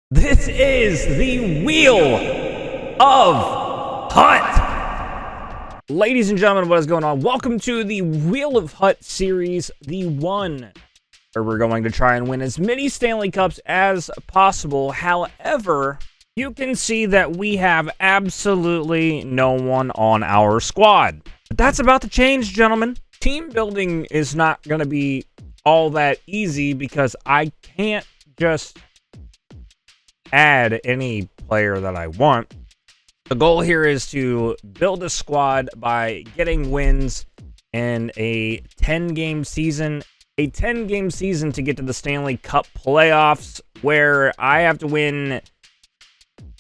This is the Wheel of Hut. Ladies and gentlemen, what is going on? Welcome to the Wheel of Hut series, the one where we're going to try and win as many Stanley Cups as possible. However, you can see that we have absolutely no one on our squad. But that's about to change, gentlemen. Team building is not going to be all that easy because I can't just add any player that I want. The goal here is to build a squad by getting wins in a 10-game season. A 10-game season to get to the Stanley Cup playoffs, where I have to win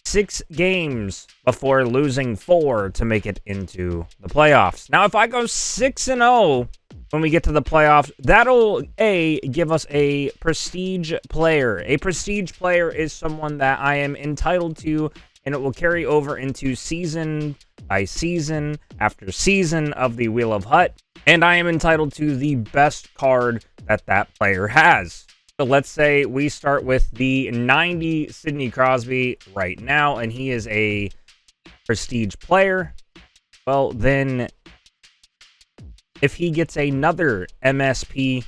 6 games before losing 4 to make it into the playoffs. Now, if I go 6-0 when we get to the playoffs, that'll give us a prestige player. A prestige player is someone that I am entitled to, and it will carry over into season by season after season of the Wheel of Hut, and I am entitled to the best card that that player has. So let's say we start with the 90 Sidney Crosby right now, and he is a prestige player. Well, then if he gets another MSP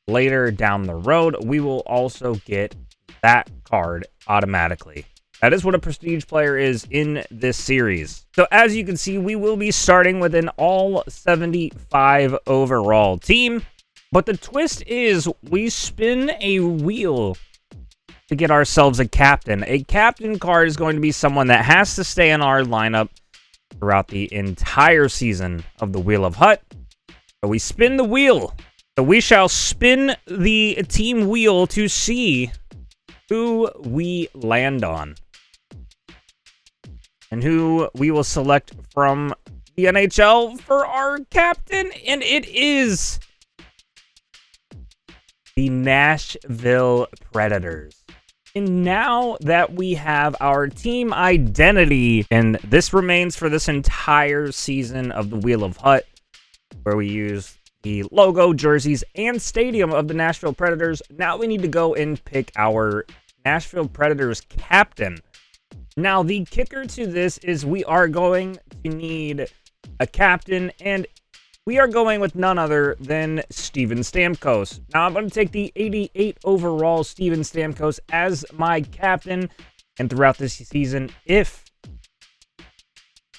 later down the road, we will also get that card automatically. That is what a prestige player is in this series. So as you can see, we will be starting with an all 75 overall team. But the twist is we spin a wheel to get ourselves a captain. A captain card is going to be someone that has to stay in our lineup throughout the entire season of the Wheel of Hut. So we spin the wheel. So we shall spin the team wheel to see who we land on and who we will select from the NHL for our captain. And it is the Nashville Predators. And now that we have our team identity, and this remains for this entire season of the Wheel of Hut, where we use the logo, jerseys, and stadium of the Nashville Predators. Now we need to go and pick our Nashville Predators captain. Now, the kicker to this is we are going to need a captain, and we are going with none other than Steven Stamkos. Now, I'm going to take the 88 overall Steven Stamkos as my captain, and throughout this season, if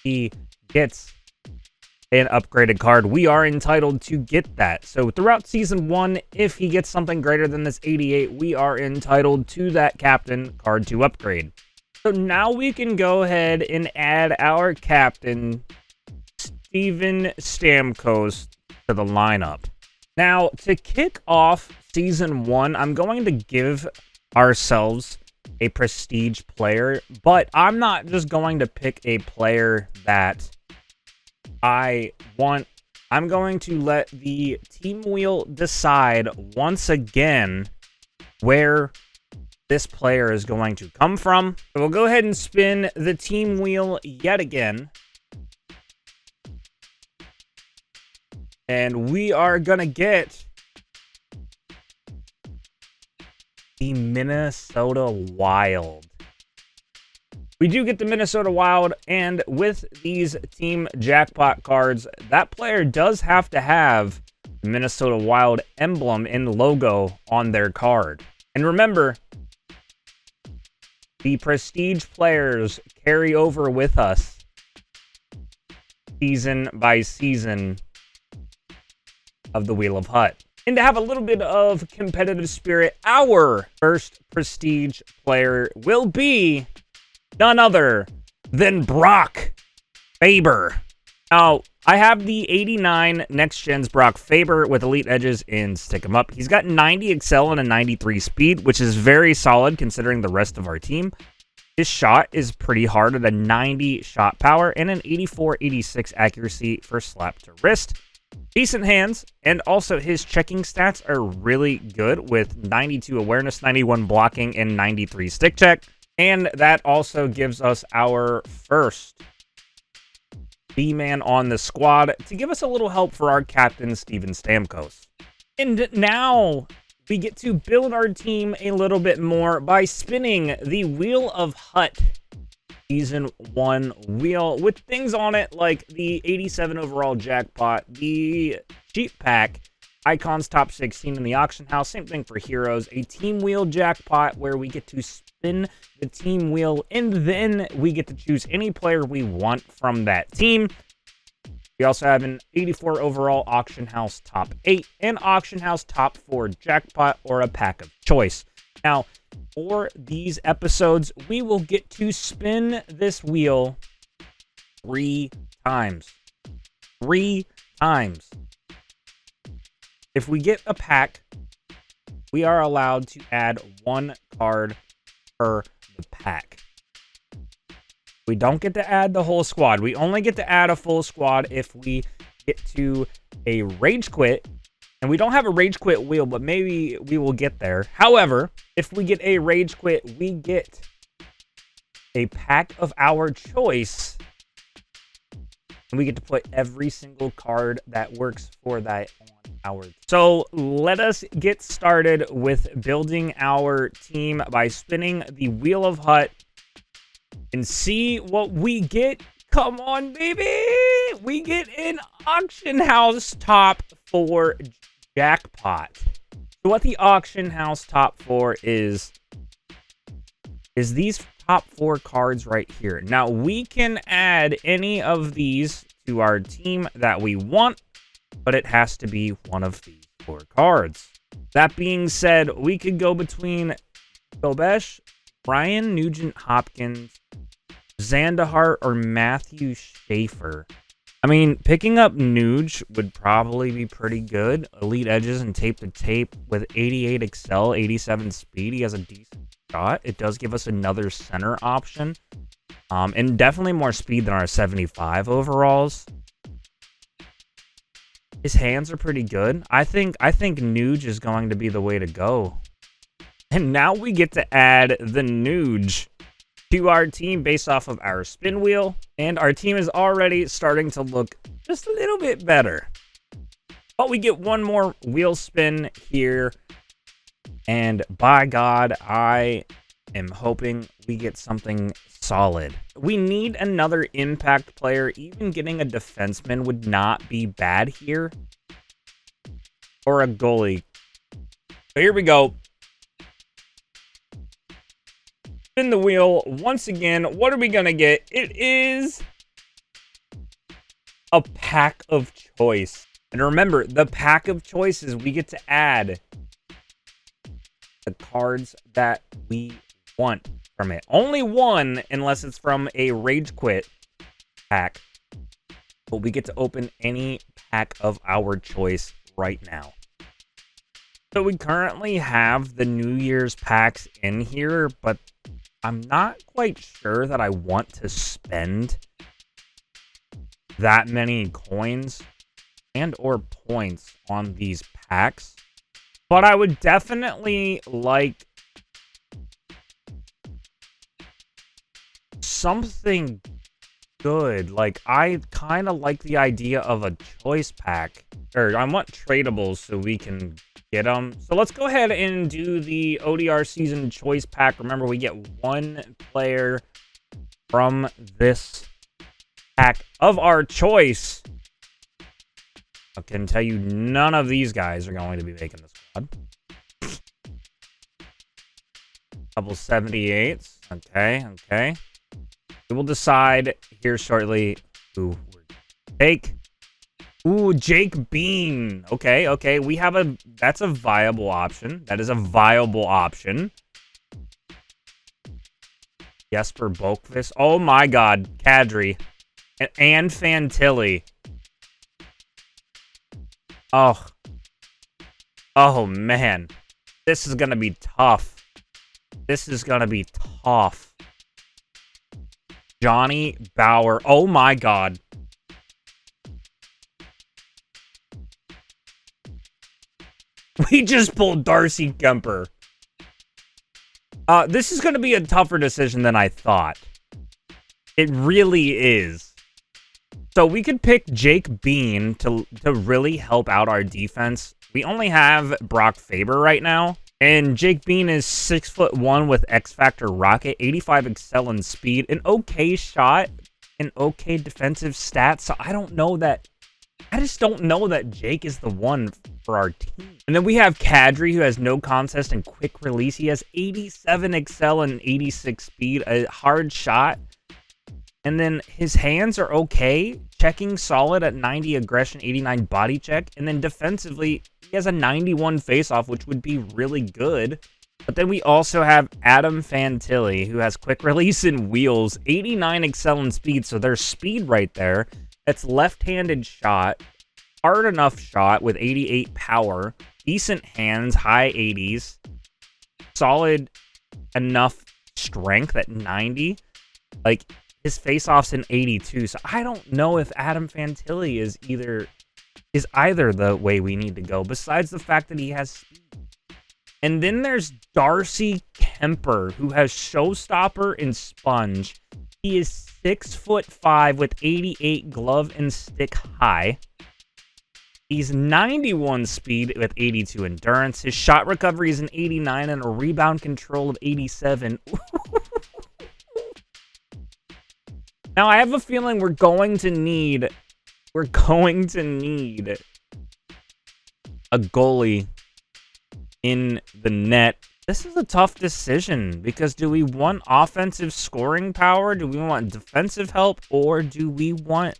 he gets an upgraded card, we are entitled to get that. So throughout season 1, if he gets something greater than this 88, we are entitled to that captain card to upgrade. So now we can go ahead and add our captain, Steven Stamkos, to the lineup. Now, to kick off season 1, I'm going to give ourselves a prestige player, but I'm not just going to pick a player that I want. I'm going to let the team wheel decide once again where this player is going to come from. So we'll go ahead and spin the team wheel yet again. And we are going to get the Minnesota Wild. We do get the Minnesota Wild, and with these team jackpot cards, that player does have to have the Minnesota Wild emblem and logo on their card. And remember, the prestige players carry over with us season by season of the Wheel of Hut. And to have a little bit of competitive spirit, our first prestige player will be none other than Brock Faber. Now, I have the 89 Next Gen's Brock Faber with elite edges in Stick 'em Up. He's got 90 excel and a 93 speed, which is very solid considering the rest of our team. His shot is pretty hard at a 90 shot power and an 84-86 accuracy for slap to wrist. Decent hands, and also his checking stats are really good with 92 awareness, 91 blocking, and 93 stick check. And that also gives us our first B-man on the squad to give us a little help for our captain, Steven Stamkos. And now we get to build our team a little bit more by spinning the Wheel of Hut Season 1 wheel with things on it like the 87 overall jackpot, the cheap pack, Icons Top 16 in the auction house, same thing for Heroes, a team wheel jackpot where we get to spin the team wheel and then we get to choose any player we want from that team. We also have an 84 overall auction house top 8 and auction house top 4 jackpot or a pack of choice. Now, for these episodes, we will get to spin this wheel 3 times. 3 times. If we get a pack, we are allowed to add 1 card per the pack. We don't get to add the whole squad. We only get to add a full squad if we get to a rage quit. And we don't have a rage quit wheel, but maybe we will get there. However, if we get a rage quit, we get a pack of our choice. And we get to put every single card that works for that on our team. So let us get started with building our team by spinning the Wheel of Hut and see what we get. Come on, baby! We get an auction house top 4 jackpot. So what the auction house top 4 is these top 4 cards right here. Now, we can add any of these to our team that we want, but it has to be one of these 4 cards. That being said, we could go between Salvage, Brian Nugent-Hopkins, Zandahart, or Matthew Schaefer. I mean, picking up Nuge would probably be pretty good. Elite edges and tape to tape with 88 excel, 87 speed. He has a decent shot. It does give us another center option. And definitely more speed than our 75 overalls. His hands are pretty good. I think Nuge is going to be the way to go. And now we get to add the Nuge to our team based off of our spin wheel, and our team is already starting to look just a little bit better. But we get one more wheel spin here, and by God, I am hoping we get something solid. We need another impact player. Even getting a defenseman would not be bad here, or a goalie. So here we go. Spin the wheel once again. What are we gonna get? It is a pack of choice. And remember, the pack of choices, we get to add the cards that we want from it. Only one, unless it's from a rage quit pack. But we get to open any pack of our choice right now. So we currently have the New Year's packs in here, but I'm not quite sure that I want to spend that many coins and or points on these packs. But I would definitely like something good. Like, I kind of like the idea of a choice pack. Or I want tradables so we can get them. So let's go ahead and do the ODR season choice pack. Remember, we get 1 player from this pack of our choice. I can tell you none of these guys are going to be making the squad. Couple 78s. Okay. We will decide here shortly who we're gonna take. Ooh, Jake Bean. Okay. We have that's a viable option. That is a viable option. Jesper Boqvist. Oh my God. Kadri. And Fantilli. Oh man. This is gonna be tough. Johnny Bauer. Oh my God. We just pulled Darcy Kemper. This is going to be a tougher decision than I thought. It really is. So we could pick Jake Bean to really help out our defense. we only have Brock Faber right now. And Jake Bean is 6'1" with X Factor Rocket, 85 excel and speed, an okay shot, an okay defensive stat. So I just don't know that Jake is the one for our team. And then we have Kadri, who has no contest and quick release. He has 87 excel and 86 speed, a hard shot. And then his hands are okay, checking solid at 90 aggression, 89 body check. And then defensively, he has a 91 faceoff, which would be really good. But then we also have Adam Fantilli, who has quick release and wheels, 89 excel and speed. So there's speed right there. That's left-handed shot, hard enough shot with 88 power, decent hands, high 80s, solid enough strength at 90. Like, his face-off's in 82, so I don't know if Adam Fantilli is either the way we need to go, besides the fact that he has speed. And then there's Darcy Kemper, who has Showstopper and Sponge. He is 6'5" with 88 glove and stick high. He's 91 speed with 82 endurance. His shot recovery is an 89 and a rebound control of 87. Now, I have a feeling we're going to need a goalie in the net. This is a tough decision, because do we want offensive scoring power? Do we want defensive help? Or do we want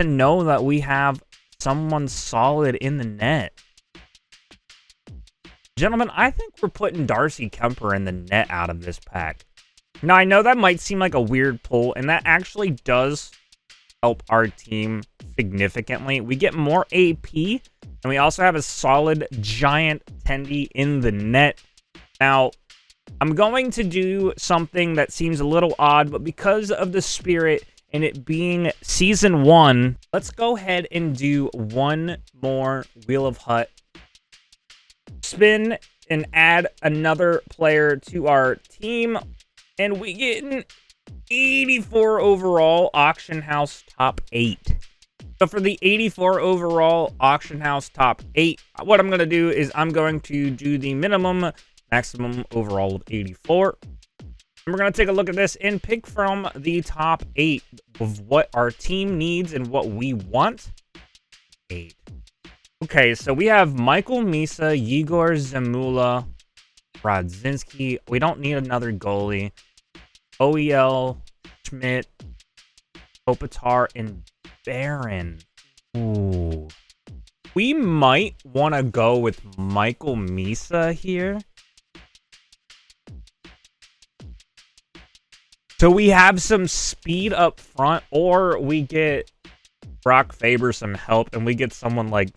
to know that we have someone solid in the net? Gentlemen, I think we're putting Darcy Kemper in the net out of this pack. Now, I know that might seem like a weird pull, and that actually does help our team significantly. We get more AP, and we also have a solid giant tendy in the net. Now, I'm going to do something that seems a little odd, but because of the spirit and it being Season 1, let's go ahead and do one more Wheel of Hut spin and add another player to our team. And we get an 84 overall Auction House Top 8. So for the 84 overall Auction House Top 8, what I'm going to do is I'm going to do the maximum overall of 84. And we're going to take a look at this and pick from the top 8 of what our team needs and what we want. 8. Okay, so we have Michael Misa, Yegor Zamula, Brodzinski. We don't need another goalie. OEL, Schmidt, Kopitar, and Barron. Ooh. We might want to go with Michael Misa here. So we have some speed up front, or we get Brock Faber some help, and we get someone like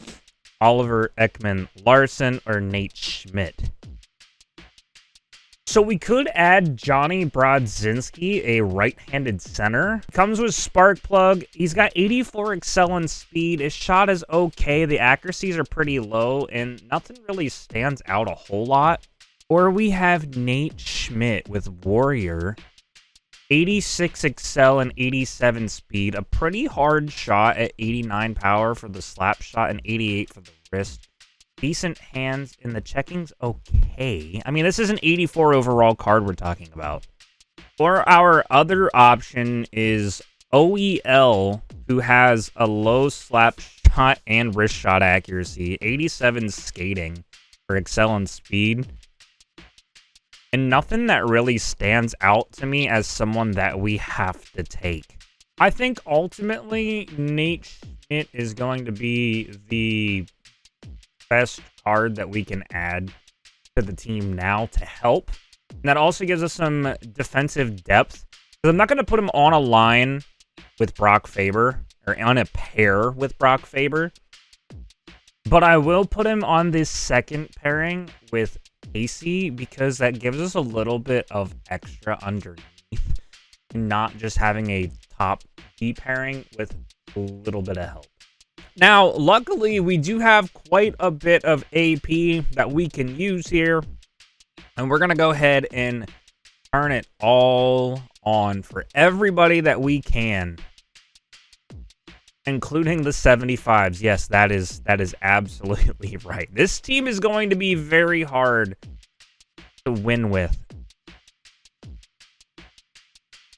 Oliver Ekman-Larsson or Nate Schmidt. So we could add Johnny Brodzinski, a right-handed center. Comes with spark plug. He's got 84 excel and speed. His shot is okay. The accuracies are pretty low, and nothing really stands out a whole lot. Or we have Nate Schmidt with Warrior. 86 excel and 87 speed. A pretty hard shot at 89 power for the slap shot and 88 for the wrist. Decent hands, and the checking's okay. I mean, this is an 84 overall card we're talking about. Or our other option is OEL, who has a low slap shot and wrist shot accuracy, 87 skating for excel and speed. And nothing that really stands out to me as someone that we have to take. I think ultimately Nate Schmidt is going to be the best card that we can add to the team now to help. And that also gives us some defensive depth. Because I'm not going to put him on a line with Brock Faber, or on a pair with Brock Faber. But I will put him on this second pairing with Casey, because that gives us a little bit of extra underneath. Not just having a top D pairing with a little bit of help. Now, luckily, we do have quite a bit of AP that we can use here. And we're going to go ahead and turn it all on for everybody that we can. Including the 75s. Yes, that is absolutely right. This team is going to be very hard to win with.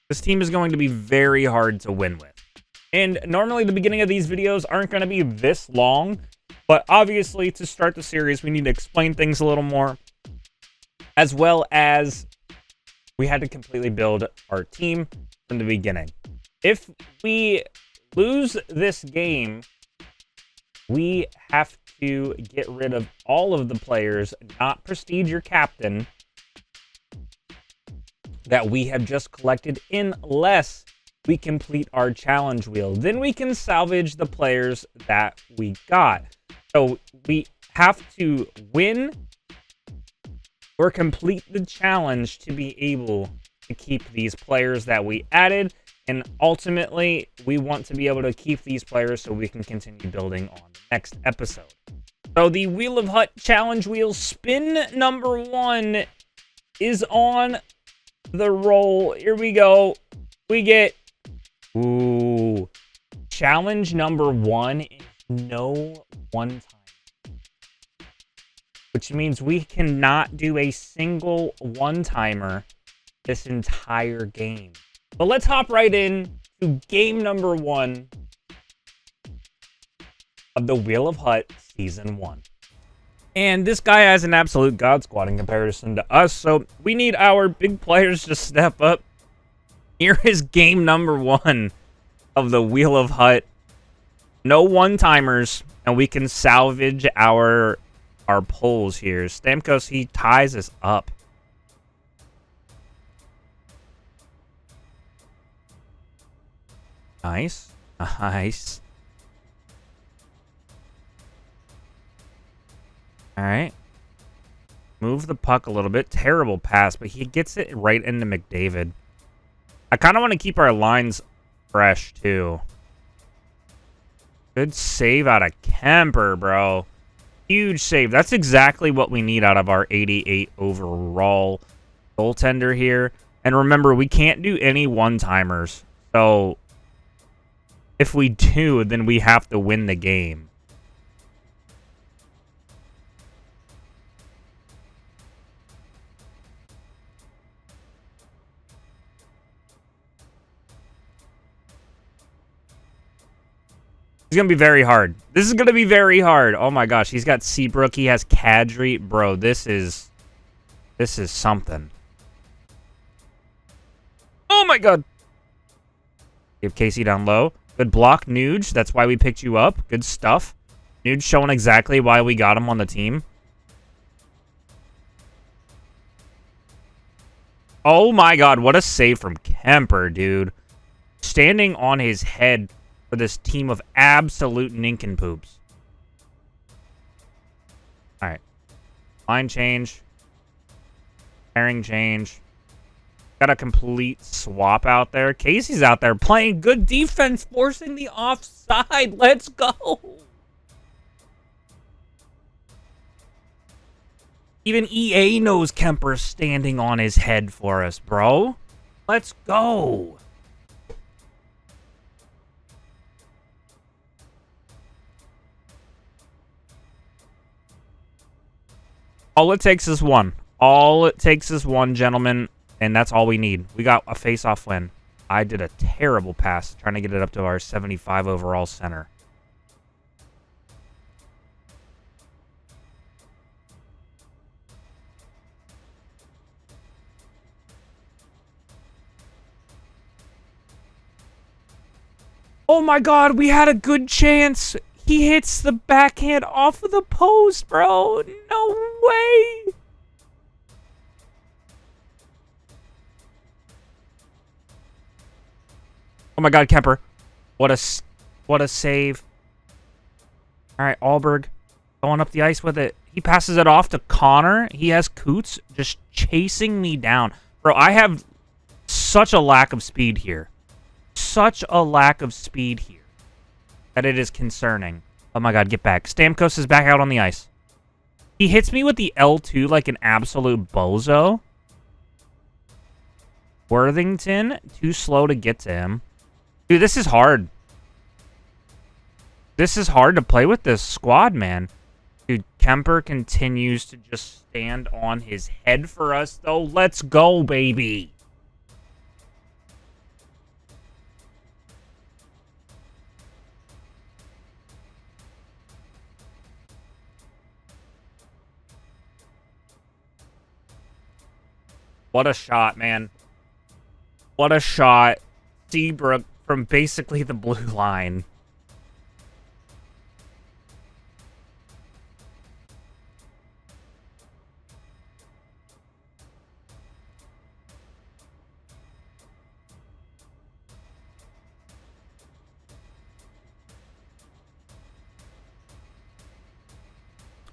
This team is going to be very hard to win with. And normally the beginning of these videos aren't going to be this long, but obviously to start the series, we need to explain things a little more, as well as we had to completely build our team from the beginning. If we lose this game, we have to get rid of all of the players, not prestige your captain, that we have just collected unless we complete our challenge wheel. Then we can salvage the players that we got. So we have to win or complete the challenge to be able to keep these players that we added. And ultimately, we want to be able to keep these players so we can continue building on the next episode. So the Wheel of Hut challenge wheel spin number 1 is on the roll. Here we go. We get, ooh, challenge number 1 is no one time, which means we cannot do a single one-timer this entire game. But let's hop right in to game number 1 of the Wheel of Hut Season 1. And this guy has an absolute god squad in comparison to us, so we need our big players to step up. Here is game number 1 of the Wheel of Hut. No one-timers, and we can salvage our pulls here. Stamkos, he ties us up. Nice. Nice. All right. Move the puck a little bit. Terrible pass, but he gets it right into McDavid. I kind of want to keep our lines fresh, too. Good save out of Kemper, bro. Huge save. That's exactly what we need out of our 88 overall goaltender here. And remember, we can't do any one-timers. So if we do, then we have to win the game. It's going to be very hard. This is going to be very hard. Oh my gosh, he's got Seabrook. He has Kadri. Bro, this is something. Oh my god. Give Casey down low. Good block, Nuge. That's why we picked you up. Good stuff. Nuge showing exactly why we got him on the team. Oh my god, what a save from Kemper, dude. Standing on his head for this team of absolute nincompoops. Alright. Line change. Pairing change. Got a complete swap out there. Casey's out there playing good defense, forcing the offside. Let's go. Even EA knows Kemper's standing on his head for us, bro. Let's go. All it takes is one. All it takes is one, gentlemen, and that's all we need. We got a face-off win. I did a terrible pass trying to get it up to our 75 overall center. Oh my god, we had a good chance. He hits the backhand off of the post, bro. No way. Oh my god, Kemper. What a save. All right, Alberg going up the ice with it. He passes it off to Connor. He has Coots just chasing me down. Bro, I have such a lack of speed here. Such a lack of speed here that it is concerning. Oh my god, get back. Stamkos is back out on the ice. He hits me with the L2 like an absolute bozo. Worthington, too slow to get to him. Dude, this is hard. This is hard to play with this squad, man. Dude, Kemper continues to just stand on his head for us, though. Let's go, baby. What a shot, man. What a shot. Seabrook from basically the blue line.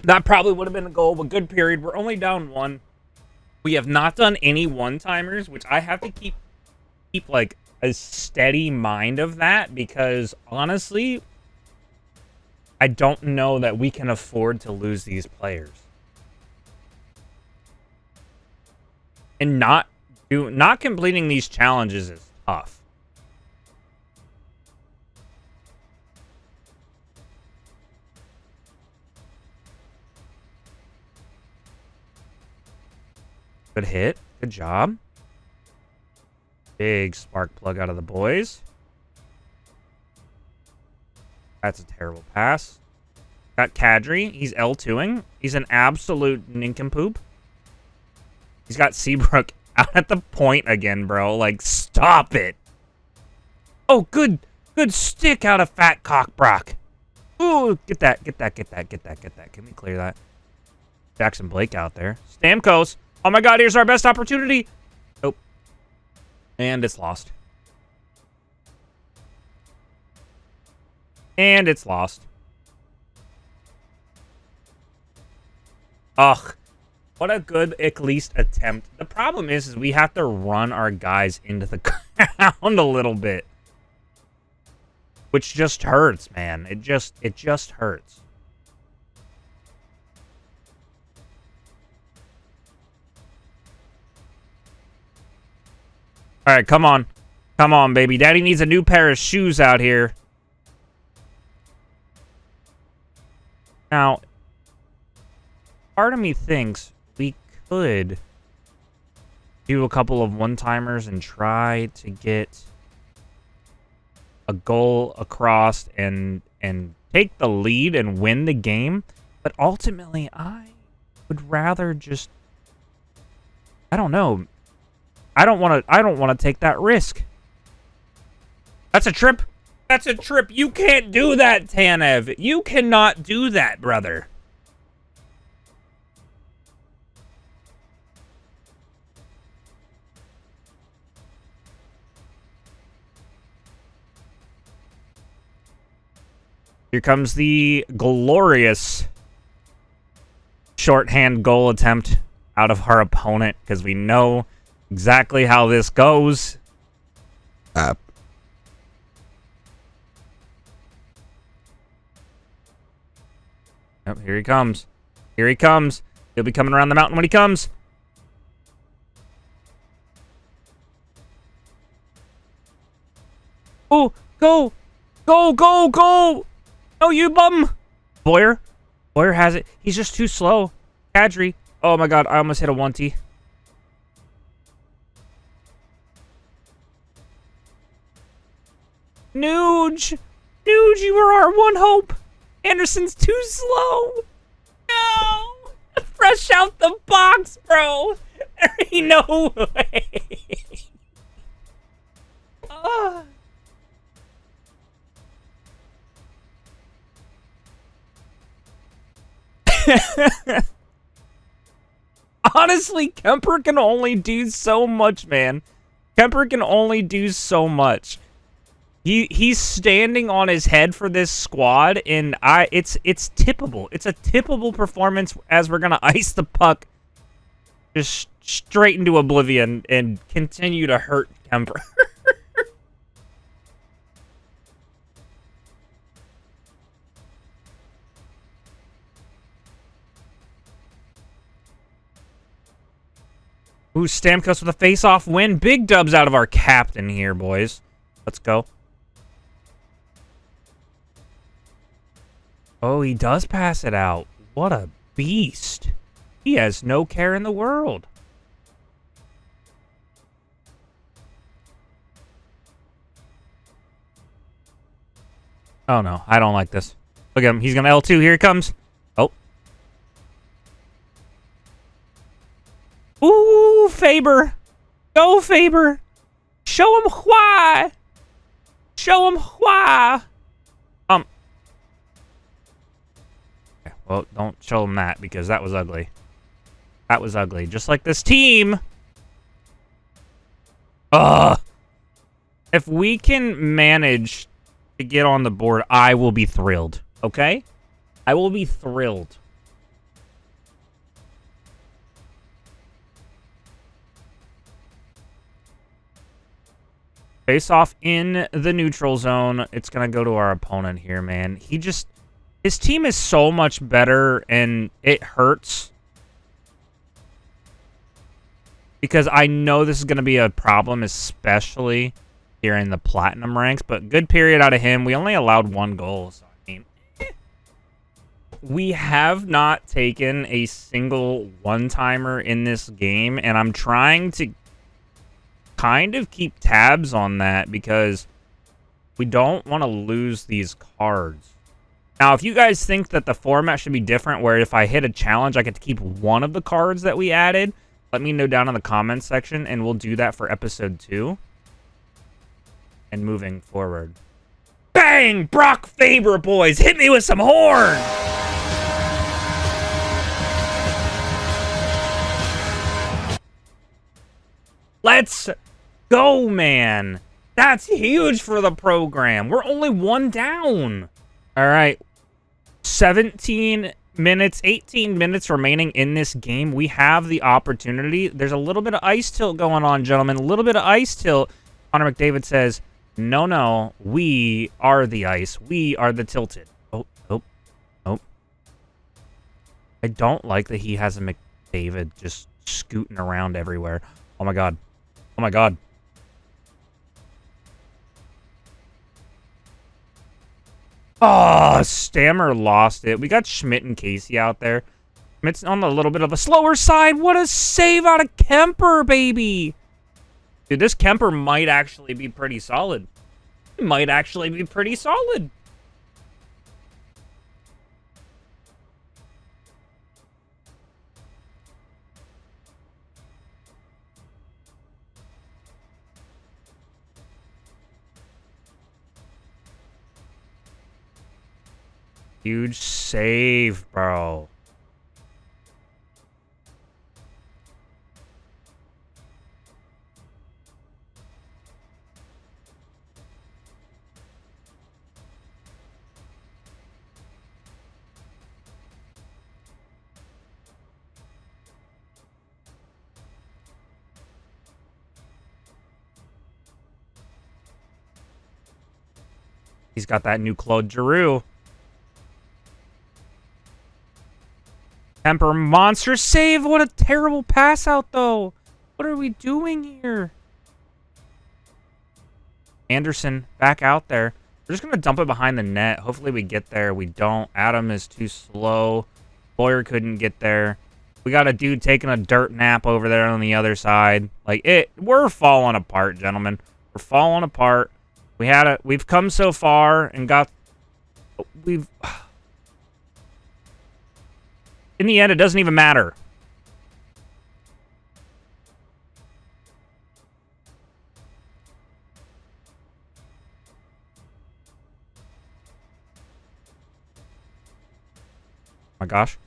That probably would have been a goal of a good period. We're only down 1. We have not done any one-timers, which I have to keep like a steady mind of that, because honestly, I don't know that we can afford to lose these players. And not completing these challenges is tough. Good hit. Good job. Big spark plug out of the boys. That's a terrible pass. Got Kadri. He's L2ing. He's an absolute nincompoop. He's got Seabrook out at the point again, bro. Like, stop it. Oh, good stick out of Fat Cock Brock. Ooh, get that. Can we clear that? Jackson Blake out there. Stamkos. Oh my god, here's our best opportunity. Nope. And it's lost. And it's lost. Ugh. What a good, at least, attempt. The problem is we have to run our guys into the ground a little bit. Which just hurts, man. It just hurts. All right, come on. Come on, baby. Daddy needs a new pair of shoes out here. Now, part of me thinks we could do a couple of one-timers and try to get a goal across and take the lead and win the game. But ultimately, I would rather just, I don't know. I don't want to take that risk. That's a trip. That's a trip. You can't do that, Tanev. You cannot do that, brother. Here comes the glorious shorthand goal attempt out of our opponent, because we know exactly how this goes. Oh, here he comes. Here he comes. He'll be coming around the mountain when he comes. Oh, go! Go, go, go! No, you bum! Boyer has it. He's just too slow. Kadri. Oh my god, I almost hit a 1T. Nuge! Nuge, you were our one hope! Anderson's too slow! No! Fresh out the box, bro! There ain't no way! Honestly, Kemper can only do so much, man. Kemper can only do so much. He's standing on his head for this squad, and it's tippable. It's a tippable performance as we're gonna ice the puck just straight into oblivion and continue to hurt Kemper. Ooh, Stamkos with a face-off win. Big dubs out of our captain here, boys. Let's go. Oh, he does pass it out. What a beast. He has no care in the world. Oh, no. I don't like this. Look at him. He's going to L2. Here he comes. Oh. Ooh, Faber. Go, Faber. Show him why. Show him why. Okay, well, don't show him that because that was ugly. That was ugly. Just like this team. Ugh. If we can manage to get on the board, I will be thrilled. Okay? I will be thrilled. Face off in the neutral zone. It's going to go to our opponent here, man. His team is so much better, and it hurts. Because I know this is going to be a problem, especially here in the platinum ranks. But good period out of him. We only allowed 1 goal. So, I mean, we have not taken a single one-timer in this game. And I'm trying to kind of keep tabs on that because we don't want to lose these cards. Now, if you guys think that the format should be different, where if I hit a challenge, I get to keep one of the cards that we added, let me know down in the comments section, and we'll do that for episode 2. And moving forward. Bang! Brock Faber, boys! Hit me with some horn! Let's go, man! That's huge for the program. We're only 1 down. All right. 17 minutes, 18 minutes remaining in this game. We have the opportunity. There's a little bit of ice tilt going on, gentlemen. A little bit of ice tilt. Connor McDavid says, no, no, we are the ice. We are the tilted. Oh, oh, oh. I don't like that he has a McDavid just scooting around everywhere. Oh, my God. Oh, my God. Oh, Stammer lost it. We got Schmidt and Casey out there. Schmidt's on a little bit of a slower side. What a save out of Kemper, baby. Dude, this Kemper might actually be pretty solid. It might actually be pretty solid. Huge save, bro. He's got that new Claude Giroux. Kemper, monster save. What a terrible pass out, though. What are we doing here? Anderson back out there. We're just going to dump it behind the net. Hopefully we get there. We don't. Adam is too slow. Boyer couldn't get there. We got a dude taking a dirt nap over there on the other side. We're falling apart, gentlemen. We're falling apart. We've come so far and in the end, it doesn't even matter. Oh my gosh.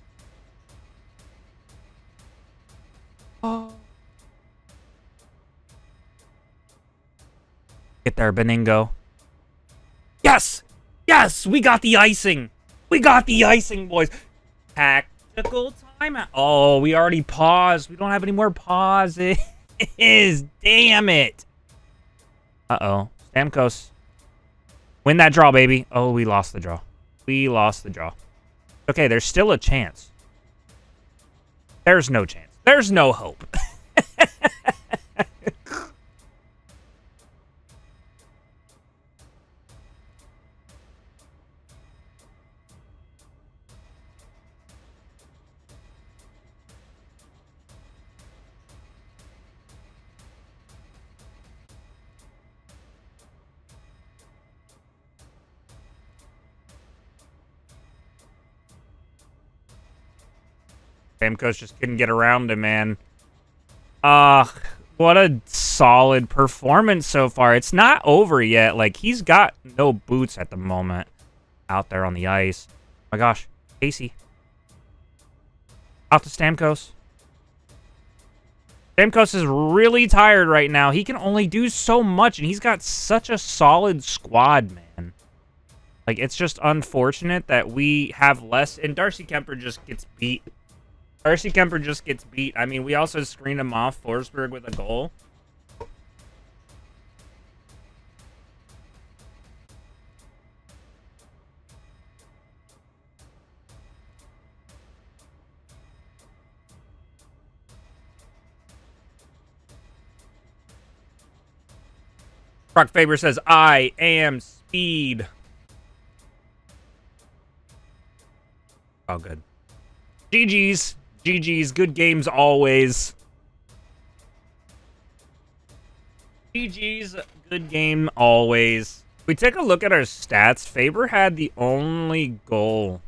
Oh. Get there, Beningo. Yes! Yes! We got the icing! We got the icing, boys! Tactical timeout. Oh, we already paused. We don't have any more pauses. Damn it. Uh-oh. Stamkos. Win that draw, baby. Oh, we lost the draw. We lost the draw. Okay, there's still a chance. There's no chance. There's no hope. Stamkos just couldn't get around him, man. What a solid performance so far. It's not over yet. Like, he's got no boots at the moment out there on the ice. Oh my gosh. Casey. Out to Stamkos. Stamkos is really tired right now. He can only do so much, and he's got such a solid squad, man. Like, it's just unfortunate that we have less, and Darcy Kemper just gets beat. Darcy Kemper just gets beat. I mean, we also screened him off, Forsberg with a goal. Brock Faber says, I am speed. Oh, good. GG's. GG's. Good games always. GG's. Good game always. If we take a look at our stats, Faber had the only goal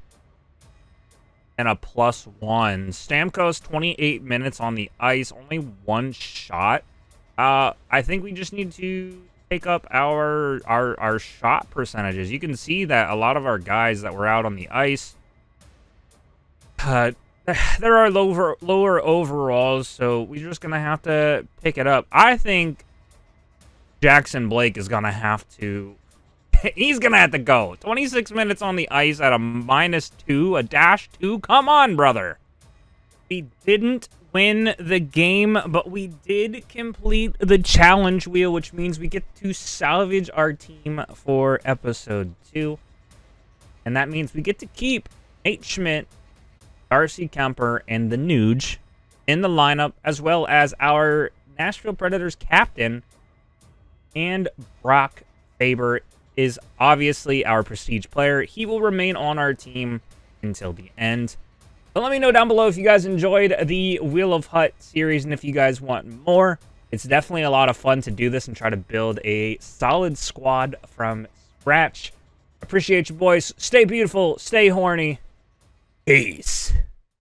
and a +1. Stamkos, 28 minutes on the ice, only 1 shot. I think we just need to take up our shot percentages. You can see that a lot of our guys that were out on the ice, there are lower overalls, so we're just gonna have to pick it up. I think Jackson Blake is gonna have to. He's gonna have to go. 26 minutes on the ice at a -2, a -2. Come on, brother. We didn't win the game, but we did complete the challenge wheel, which means we get to salvage our team for episode 2. And that means we get to keep Nate Schmidt, Darcy Kemper, and the Nuge in the lineup, as well as our Nashville Predators captain. And Brock Faber is obviously our prestige player. He will remain on our team until the end. But let me know down below if you guys enjoyed the Wheel of Hut series and if you guys want more. It's definitely a lot of fun to do this and try to build a solid squad from scratch. Appreciate you, boys. Stay beautiful. Stay horny. Peace.